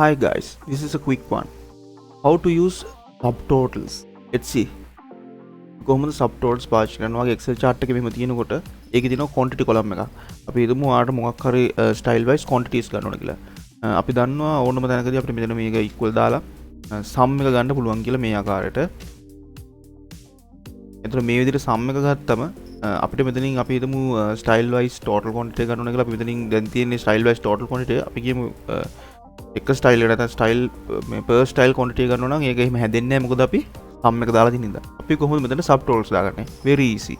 Hi guys, this is a quick one. How to use subtotals. Let's see. කොහොමද subtotals පාවිච්චි කරනවා වගේ Excel chart එකේ මෙහෙම තියෙනකොට ඒකේ තියෙනවා quantity column එකක්. අපි හිතමු ආට මොකක් හරි style wise quantities ගන්න ඕන කියලා. අපි දන්නවා ඕනම තැනකදී අපිට මෙතන මේක equal දාලා sum එක ගන්න පුළුවන් කියලා මේ ආකාරයට. එතකොට මේ විදිහට sum එක ගත්තම අපිට මෙතනින් අපි හිතමු style wise total quantity ගන්න ඕන කියලා අපි මෙතනින් දැන් තියෙන්නේ style wise total quantity අපි කියමු එක ස්ටයිල් එකට නැත්නම් ස්ටයිල් මේ per style quantity ගන්නවා නම් ඒක එහෙම හැදෙන්නේ නැහැ මොකද අපි sum එක දාලා තියෙන නිසා. අපි කොහොමද මෙතන subtotals දාගන්නේ? Very easy.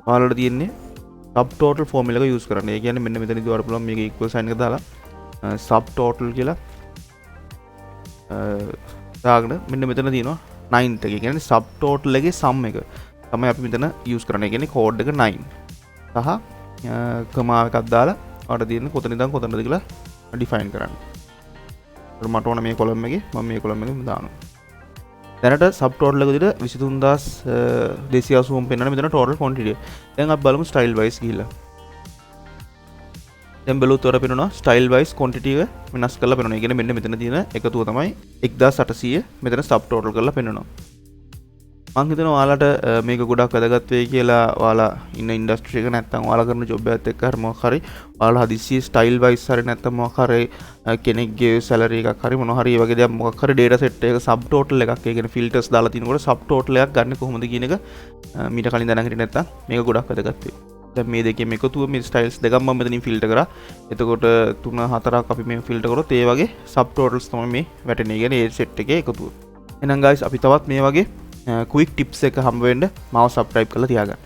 ඔයාලට තියෙන්නේ subtotal formula එක use කරන්න. ඒ කියන්නේ මෙන්න මෙතනදී ඔයාලට පුළුවන් මේක equal sign එක දාලා subtotal කියලා දාගෙන මෙන්න මෙතන තියෙනවා 9 එක. ඒ කියන්නේ subtotal එකේ sum එක තමයි අපි මෙතන use කරන්නේ. ඒ කියන්නේ code එක 9 සහ comma එකක් දාලා ඔයාලට තියෙන කොතන ඉඳන් කොතනද කියලා define කරන්න. මට ඕන මේ column එකේ මම මේ column එකෙම දානවා. දැනට subtotal එක විදිහට 23280 පෙන්වන මෙතන total quantity. දැන් අපි බලමු style wise ගිහිල්ලා. දැන් බලුවොත් ඔයාලට පෙන්වනවා style wise quantity එක වෙනස් කරලා පෙන්වනවා. ඒ කියන්නේ මෙන්න මෙතන තියෙන එකතුව තමයි 1800 මෙතන subtotal කරලා පෙන්වනවා. මං හිතනවා ඔයාලට මේක ගොඩක් වැදගත් වෙයි කියලා. ඔයාලා ඉන්න ඉන්ඩස්ට්‍රි එක නැත්තම් ඔයාලා කරන ජොබ් එකත් එක්ක හරි මොකක් හරි ඔයාලා හදිස්සියේ ස්ටයිල් වයිස් හරි නැත්තම් මොකක් හරි කෙනෙක්ගේ සැලරි එකක් හරි මොනවා හරි ඒ වගේ දෙයක් මොකක් හරි data set එකක subtotal එකක් ඒ කියන්නේ filters දාලා තිනකොට subtotal එකක් ගන්න කොහොමද කියන එක මීට කලින් දැනගෙන හිටියේ නැත්තම් මේක ගොඩක් වැදගත් වෙයි. දැන් මේ දෙකෙන් එකතුව මේ ස්ටයිල්ස් දෙකම මම මෙතනින් ෆිල්ටර් කරා. එතකොට 3-4ක් අපි මේ ෆිල්ටර් කරොත් ඒ වගේ subtotals තමයි මේ වැටෙන්නේ. ඒ කියන්නේ ඒ set එකේ එකතුව. එහෙනම් guys අපි තවත් මේ වගේ quick tips එක හම්බ වෙන්න මාව subscribe කරලා තියාගන්න.